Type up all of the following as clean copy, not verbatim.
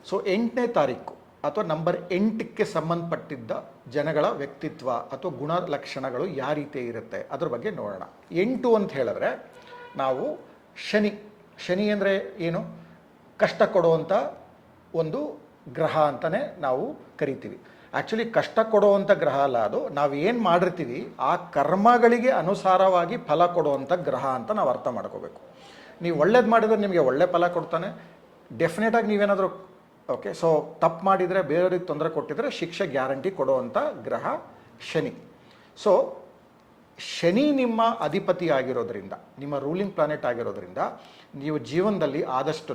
So 8ನೇ ತಾರೀಕು ಅಥವಾ number 8ಕ್ಕೆ ಸಂಬಂಧಪಟ್ಟಿದ್ದ ಜನಗಳ ವ್ಯಕ್ತಿತ್ವ ಅಥವಾ ಗುಣಲಕ್ಷಣಗಳು ಯಾವ ರೀತಿ ಇರುತ್ತೆ ಅದ್ರ ಬಗ್ಗೆ ನೋಡೋಣ. 8 ಅಂತ ಹೇಳಿದ್ರೆ ನಾವು ಶನಿ ಅಂದರೆ ಏನು, ಕಷ್ಟ ಕೊಡುವಂಥ ಒಂದು ಗ್ರಹ ಅಂತಲೇ ನಾವು ಕರಿತೀವಿ. ಆ್ಯಕ್ಚುಲಿ ಕಷ್ಟ ಕೊಡುವಂಥ ಗ್ರಹ ಅಲ್ಲ, ಅದು ನಾವು ಏನು ಮಾಡಿರ್ತೀವಿ ಆ ಕರ್ಮಗಳಿಗೆ ಅನುಸಾರವಾಗಿ ಫಲ ಕೊಡುವಂಥ ಗ್ರಹ ಅಂತ ನಾವು ಅರ್ಥ ಮಾಡ್ಕೋಬೇಕು. ನೀವು ಒಳ್ಳೇದು ಮಾಡಿದರೆ ನಿಮಗೆ ಒಳ್ಳೆ ಫಲ ಕೊಡ್ತಾನೆ. ಡೆಫಿನೆಟಾಗಿ ನೀವೇನಾದರೂ ಓಕೆ, ಸೊ ತಪ್ಪು ಮಾಡಿದರೆ ಬೇರೆಯವ್ರಿಗೆ ತೊಂದರೆ ಕೊಟ್ಟಿದ್ರೆ ಶಿಕ್ಷೆ ಗ್ಯಾರಂಟಿ ಕೊಡುವಂಥ ಗ್ರಹ ಶನಿ. ಸೊ ಶನಿ ನಿಮ್ಮ ಅಧಿಪತಿ ಆಗಿರೋದ್ರಿಂದ, ನಿಮ್ಮ ರೂಲಿಂಗ್ ಪ್ಲಾನೆಟ್ ಆಗಿರೋದ್ರಿಂದ ನೀವು ಜೀವನದಲ್ಲಿ ಆದಷ್ಟು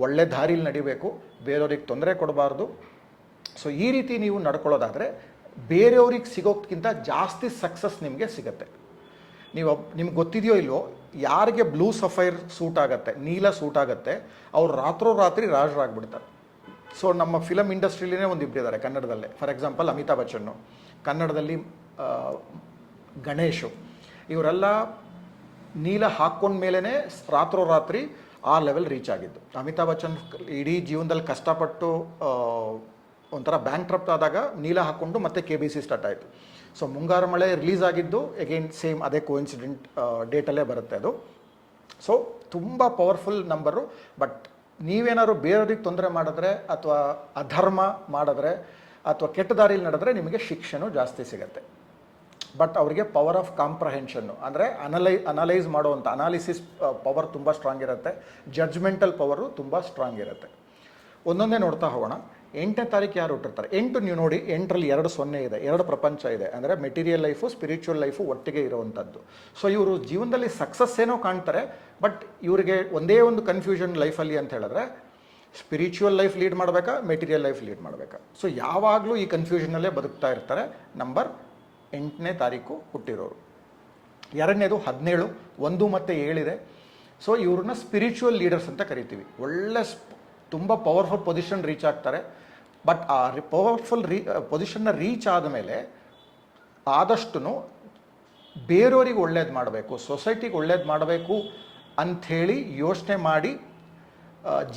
ಒಳ್ಳೆ ದಾರಿಲಿ ನಡಿಬೇಕು, ಬೇರೆಯವ್ರಿಗೆ ತೊಂದರೆ ಕೊಡಬಾರ್ದು. ಸೊ ಈ ರೀತಿ ನೀವು ನಡ್ಕೊಳ್ಳೋದಾದರೆ ಬೇರೆಯವ್ರಿಗೆ ಸಿಗೋಕ್ಕಿಂತ ಜಾಸ್ತಿ ಸಕ್ಸಸ್ ನಿಮಗೆ ಸಿಗುತ್ತೆ. ನಿಮ್ಗೆ ಗೊತ್ತಿದೆಯೋ ಇಲ್ವೋ, ಯಾರಿಗೆ ಬ್ಲೂ ಸಫೈರ್ ಸೂಟ್ ಆಗುತ್ತೆ, ನೀಲ ಸೂಟ್ ಆಗುತ್ತೆ, ಅವ್ರು ರಾತ್ರೋರಾತ್ರಿ ರಾಜರಾಗ್ಬಿಡ್ತಾರೆ. ಸೊ ನಮ್ಮ ಫಿಲಮ್ ಇಂಡಸ್ಟ್ರಿಲಿನೇ ಒಂದು ಇಬ್ಬರಿದ್ದಾರೆ ಕನ್ನಡದಲ್ಲೇ. ಫಾರ್ ಎಕ್ಸಾಂಪಲ್ ಅಮಿತಾಬ್ ಬಚ್ಚನ್ನು, ಕನ್ನಡದಲ್ಲಿ ಗಣೇಶು, ಇವರೆಲ್ಲ ನೀಲ ಹಾಕ್ಕೊಂಡ್ಮೇಲೆ ರಾತ್ರೋರಾತ್ರಿ ಆ ಲೆವೆಲ್ ರೀಚ್ ಆಗಿದ್ದು. ಅಮಿತಾಬ್ ಬಚ್ಚನ್ ಇಡೀ ಜೀವನದಲ್ಲಿ ಕಷ್ಟಪಟ್ಟು ಒಂಥರ ಬ್ಯಾಂಕ್ ಟ್ರಪ್ಟ್ ಆದಾಗ ನೀಲ ಹಾಕ್ಕೊಂಡು ಮತ್ತೆ KBC ಸ್ಟಾರ್ಟ್ ಆಯಿತು. ಸೊ ಮುಂಗಾರು ಮಳೆ ರಿಲೀಸ್ ಆಗಿದ್ದು ಅಗೇನ್ ಸೇಮ್ ಅದೇ ಕೋಇನ್ಸಿಡೆಂಟ್ ಡೇಟಲ್ಲೇ ಬರುತ್ತೆ ಅದು. ಸೊ ತುಂಬ ಪವರ್ಫುಲ್ ನಂಬರು. ಬಟ್ ನೀವೇನಾದ್ರು ಬೇರೆಯವ್ರಿಗೆ ತೊಂದರೆ ಮಾಡಿದ್ರೆ ಅಥವಾ ಅಧರ್ಮ ಮಾಡಿದ್ರೆ ಅಥವಾ ಕೆಟ್ಟ ದಾರಿಯಲ್ಲಿ ನಡೆದ್ರೆ ನಿಮಗೆ ಶಿಕ್ಷೆನೂ ಜಾಸ್ತಿ ಸಿಗುತ್ತೆ. ಬಟ್ ಅವರಿಗೆ ಪವರ್ ಆಫ್ ಕಾಂಪ್ರಹೆನ್ಷನ್ನು ಅಂದರೆ ಅನಲೈಸ್ ಮಾಡುವಂಥ ಅನಾಲಿಸಿಸ್ ಪವರ್ ತುಂಬ ಸ್ಟ್ರಾಂಗ್ ಇರುತ್ತೆ. ಜಡ್ಜ್ಮೆಂಟಲ್ ಪವರು ತುಂಬ ಸ್ಟ್ರಾಂಗ್ ಇರುತ್ತೆ. ಒಂದೊಂದೇ ನೋಡ್ತಾ ಹೋಗೋಣ. 8ನೇ ತಾರೀಕು ಯಾರು ಹುಟ್ಟಿರ್ತಾರೆ, 8 ನೀವು ನೋಡಿ, 8ರಲ್ಲಿ 2 0 ಇದೆ, 2 ಪ್ರಪಂಚ ಇದೆ. ಅಂದರೆ ಮೆಟೀರಿಯಲ್ ಲೈಫು ಸ್ಪಿರಿಚುವಲ್ ಲೈಫು ಒಟ್ಟಿಗೆ ಇರುವಂಥದ್ದು. ಸೊ ಇವರು ಜೀವನದಲ್ಲಿ ಸಕ್ಸಸ್ ಏನೋ ಕಾಣ್ತಾರೆ, ಬಟ್ ಇವರಿಗೆ ಒಂದೇ ಒಂದು ಕನ್ಫ್ಯೂಷನ್ ಲೈಫಲ್ಲಿ ಅಂತ ಹೇಳಿದ್ರೆ ಸ್ಪಿರಿಚುವಲ್ ಲೈಫ್ ಲೀಡ್ ಮಾಡಬೇಕಾ, ಮೆಟೀರಿಯಲ್ ಲೈಫ್ ಲೀಡ್ ಮಾಡಬೇಕಾ. ಸೊ ಯಾವಾಗಲೂ ಈ ಕನ್ಫ್ಯೂಷನಲ್ಲೇ ಬದುಕ್ತಾ ಇರ್ತಾರೆ ನಂಬರ್ 8ನೇ ತಾರೀಕು ಹುಟ್ಟಿರೋರು. ಎರಡನೇದು 17, 1 ಮತ್ತು 7 ಇದೆ. ಸೊ ಇವ್ರನ್ನ ಸ್ಪಿರಿಚುವಲ್ ಲೀಡರ್ಸ್ ಅಂತ ಕರಿತೀವಿ. ಒಳ್ಳೆ ತುಂಬ ಪವರ್ಫುಲ್ ಪೊಸಿಷನ್ ರೀಚ್ ಆಗ್ತಾರೆ. ಬಟ್ ಆ ಪವರ್ಫುಲ್ ಪೊಸಿಷನ್ನ ರೀಚ್ ಆದಮೇಲೆ ಆದಷ್ಟು ಬೇರೆಯವ್ರಿಗೆ ಒಳ್ಳೇದು ಮಾಡಬೇಕು, ಸೊಸೈಟಿಗೆ ಒಳ್ಳೇದು ಮಾಡಬೇಕು ಅಂಥೇಳಿ ಯೋಚನೆ ಮಾಡಿ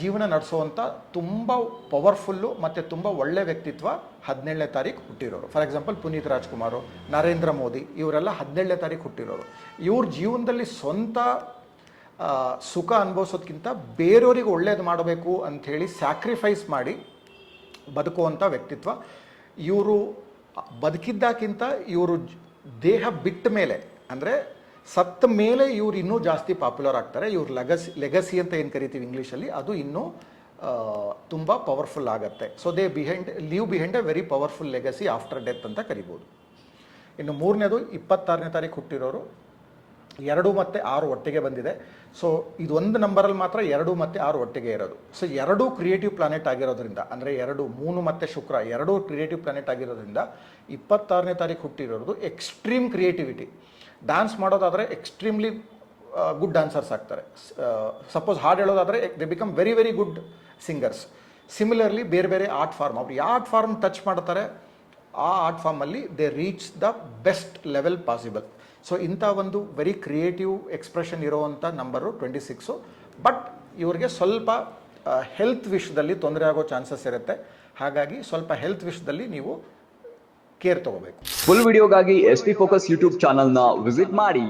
ಜೀವನ ನಡೆಸುವಂಥ ತುಂಬ ಪವರ್ಫುಲ್ಲು ಮತ್ತು ತುಂಬ ಒಳ್ಳೆ ವ್ಯಕ್ತಿತ್ವ 17ನೇ ತಾರೀಕು ಹುಟ್ಟಿರೋರು. ಫಾರ್ ಎಕ್ಸಾಂಪಲ್ ಪುನೀತ್ ರಾಜ್ಕುಮಾರು, ನರೇಂದ್ರ ಮೋದಿ, ಇವರೆಲ್ಲ 17ನೇ ತಾರೀಕು ಹುಟ್ಟಿರೋರು. ಇವ್ರ ಜೀವನದಲ್ಲಿ ಸ್ವಂತ ಸುಖ ಅನುಭವಿಸೋದ್ಕಿಂತ ಬೇರೆಯವ್ರಿಗೆ ಒಳ್ಳೇದು ಮಾಡಬೇಕು ಅಂಥೇಳಿ ಸ್ಯಾಕ್ರಿಫೈಸ್ ಮಾಡಿ ಬದುಕುವಂಥ ವ್ಯಕ್ತಿತ್ವ. ಇವರು ಬದುಕಿದ್ದಕ್ಕಿಂತ ಇವರು ದೇಹ ಬಿಟ್ಟ ಮೇಲೆ, ಅಂದರೆ ಸತ್ತ ಮೇಲೆ ಇವ್ರು ಇನ್ನೂ ಜಾಸ್ತಿ ಪಾಪ್ಯುಲರ್ ಆಗ್ತಾರೆ. ಇವ್ರ ಲೆಗಸಿ ಅಂತ ಏನು ಕರಿತೀವಿ ಇಂಗ್ಲೀಷಲ್ಲಿ, ಅದು ಇನ್ನೂ ತುಂಬ ಪವರ್ಫುಲ್ ಆಗುತ್ತೆ. So they leave behind A very powerful legacy after death ಅಂತ ಕರಿಬೋದು. ಇನ್ನು 3ನೇದು 26ನೇ ತಾರೀಕು ಹುಟ್ಟಿರೋರು. 2 ಮತ್ತು 6 ಒಟ್ಟಿಗೆ ಬಂದಿದೆ. ಸೊ ಇದೊಂದು ನಂಬರಲ್ಲಿ ಮಾತ್ರ 2 ಮತ್ತು 6 ಒಟ್ಟಿಗೆ ಇರೋದು. ಸೊ 2 ಕ್ರಿಯೇಟಿವ್ ಪ್ಲಾನೆಟ್ ಆಗಿರೋದ್ರಿಂದ, ಅಂದರೆ 2, 3 ಮತ್ತು ಶುಕ್ರ 2 ಕ್ರಿಯೇಟಿವ್ ಪ್ಲಾನೆಟ್ ಆಗಿರೋದ್ರಿಂದ 26ನೇ ತಾರೀಕು ಹುಟ್ಟಿರೋದು ಎಕ್ಸ್ಟ್ರೀಮ್ ಕ್ರಿಯೇಟಿವಿಟಿ. ಡ್ಯಾನ್ಸ್ ಮಾಡೋದಾದರೆ ಎಕ್ಸ್ಟ್ರೀಮ್ಲಿ ಗುಡ್ ಡ್ಯಾನ್ಸರ್ಸ್ ಆಗ್ತಾರೆ. ಸಪೋಸ್ ಹಾಡು ಹೇಳೋದಾದರೆ they become very very good singers. Similarly ಬೇರೆ ಬೇರೆ ಆರ್ಟ್ ಫಾರ್ಮ್, ಅವ್ರು ಯಾವ ಆರ್ಟ್ ಫಾರ್ಮ್ ಟಚ್ ಮಾಡ್ತಾರೆ ಆ ಆರ್ಟ್ ಫಾರ್ಮಲ್ಲಿ they reach the best level possible. So ಇಂಥ ಒಂದು ವೆರಿ ಕ್ರಿಯೇಟಿವ್ ಎಕ್ಸ್ಪ್ರೆಷನ್ ಇರೋವಂಥ ನಂಬರು 26. ಬಟ್ ಇವ್ರಿಗೆ ಸ್ವಲ್ಪ ಹೆಲ್ತ್ ವಿಷಯದಲ್ಲಿ ತೊಂದರೆ ಆಗೋ ಚಾನ್ಸಸ್ ಇರುತ್ತೆ. ಹಾಗಾಗಿ ಸ್ವಲ್ಪ ಹೆಲ್ತ್ ವಿಷಯದಲ್ಲಿ ನೀವು ಕೇರ್ ತಗೋಬೇಕು. ಫುಲ್ ವಿಡಿಯೋಗಾಗಿ SP Focus ಯೂಟ್ಯೂಬ್ ಚಾನಲ್ನ ವಿಸಿಟ್ ಮಾಡಿ.